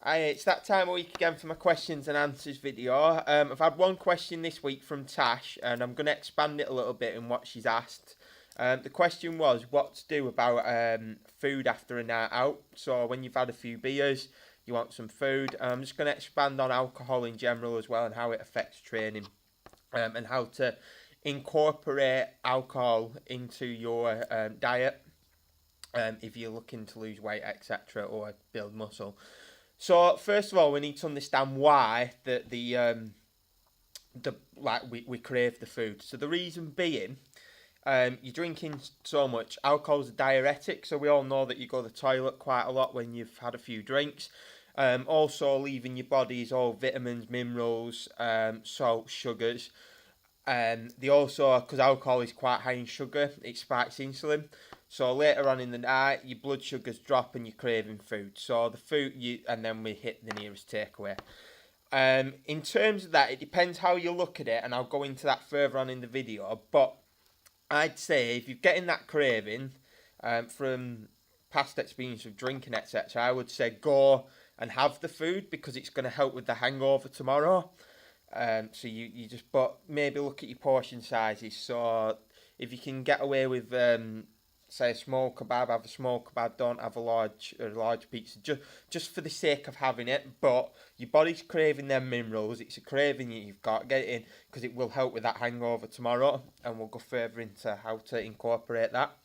Hi, it's that time of week again for my questions and answers video. I've had one question this week from Tash, and I'm going to expand it a little bit in what she's asked. The question was what to do about food after a night out. So when you've had a few beers, you want some food. I'm just going to expand on alcohol in general as well and how it affects training, and how to incorporate alcohol into your diet if you're looking to lose weight, etc., or build muscle. So first of all, we need to understand why we crave the food. So the reason being, you're drinking so much. Alcohol's a diuretic, so we all know that you go to the toilet quite a lot when you've had a few drinks. Also, leaving your body is all vitamins, minerals, salt, sugars. They also, because alcohol is quite high in sugar, it spikes insulin. So later on in the night, your blood sugars drop and you're craving food. So the food and then we hit the nearest takeaway. In terms of that, it depends how you look at it, and I'll go into that further on in the video. But I'd say if you're getting that craving from past experience of drinking, etc., I would say go and have the food because it's going to help with the hangover tomorrow. So you just, but maybe look at your portion sizes. So if you can get away with, say, a small kebab, have a small kebab. Don't have a large pizza, just for the sake of having it. But your body's craving them minerals. It's a craving you've got. Get it in because it will help with that hangover tomorrow, and we'll go further into how to incorporate that.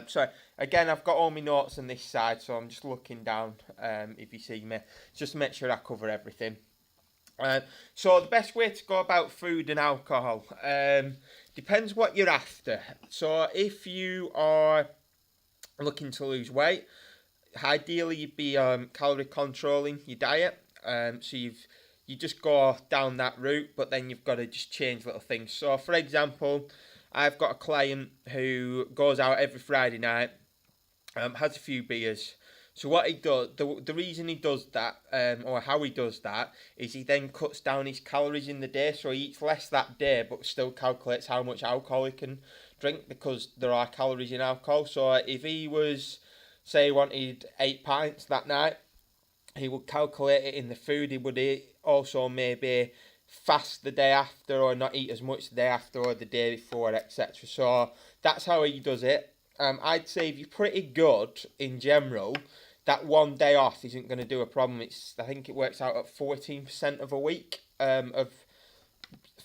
So again, I've got all my notes on this side, so I'm just looking down. If you see me, just to make sure I cover everything. So the best way to go about food and alcohol depends what you're after. So if you are looking to lose weight, ideally you'd be calorie controlling your diet. So you just go down that route, but then you've got to just change little things. So for example, I've got a client who goes out every Friday night, has a few beers. So what he does, the reason he does that, or how he does that, is he then cuts down his calories in the day. So he eats less that day, but still calculates how much alcohol he can drink because there are calories in alcohol. So if he was, say, he wanted 8 pints that night, he would calculate it in the food he would eat. Also, maybe fast the day after, or not eat as much the day after or the day before, etc. So that's how he does it. I'd say if you're pretty good in general, that one day off isn't going to do a problem. I think it works out at 14% of a week, of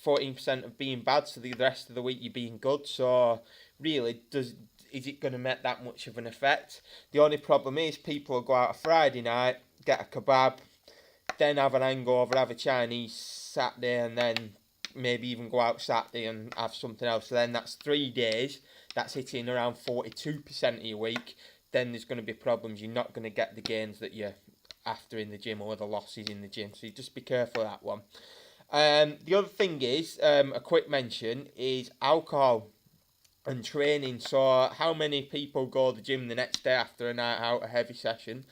14% of being bad. So the rest of the week you're being good. So really, is it going to make that much of an effect? The only problem is people will go out a Friday night, get a kebab, then have an hangover, have a Chinese Saturday, and then maybe even go out Saturday and have something else. So then that's 3 days. That's hitting around 42% of your week. Then there's going to be problems. You're not going to get the gains that you're after in the gym, or the losses in the gym. So you just be careful of that one. The other thing is, a quick mention, is alcohol and training. So how many people go to the gym the next day after a night out, a heavy session?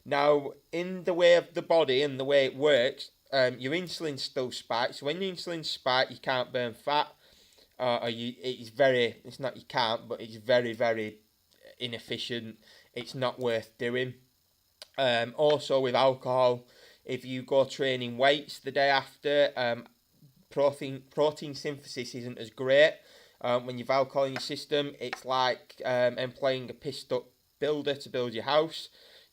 Now, in the way of the body and the way it works, your insulin still spikes. So when your insulin spikes, you can't burn fat. It's very, very inefficient. It's not worth doing. Also with alcohol, if you go training weights the day after, protein synthesis isn't as great. When you've alcohol in your system, it's like employing a pissed up builder to build your house.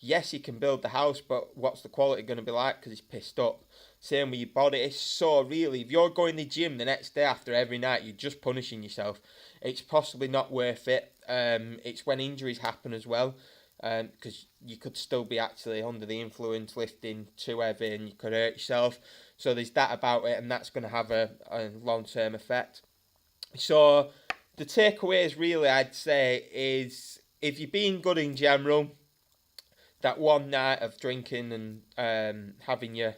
Yes, you can build the house, but what's the quality going to be like because it's pissed up? Same with your body. So really, if you're going to the gym the next day after every night, you're just punishing yourself. It's possibly not worth it. It's when injuries happen as well, because you could still be actually under the influence, lifting too heavy, and you could hurt yourself. So there's that about it, and that's going to have a long-term effect. So the takeaways really, I'd say, is if you're being good in general, that one night of drinking and having your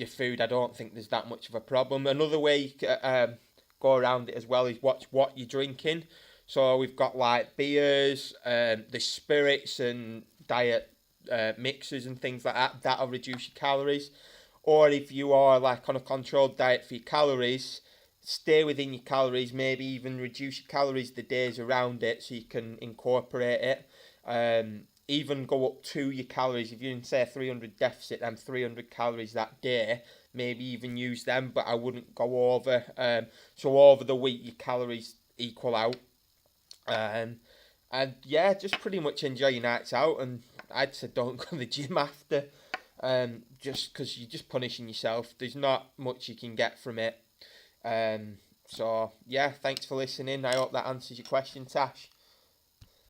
food, I don't think there's that much of a problem. Another way you can go around it as well is watch what you're drinking. So we've got like beers, the spirits and diet mixers and things like that. That'll reduce your calories. Or if you are like on a controlled diet for your calories, stay within your calories. Maybe even reduce your calories the days around it so you can incorporate it. even go up to your calories. If you're in, say, a 300 deficit, then 300 calories that day, maybe even use them, but I wouldn't go over. So over the week, your calories equal out. And yeah, just pretty much enjoy your nights out. And I'd say don't go to the gym after, just because you're just punishing yourself. There's not much you can get from it. So yeah, thanks for listening. I hope that answers your question, Tash.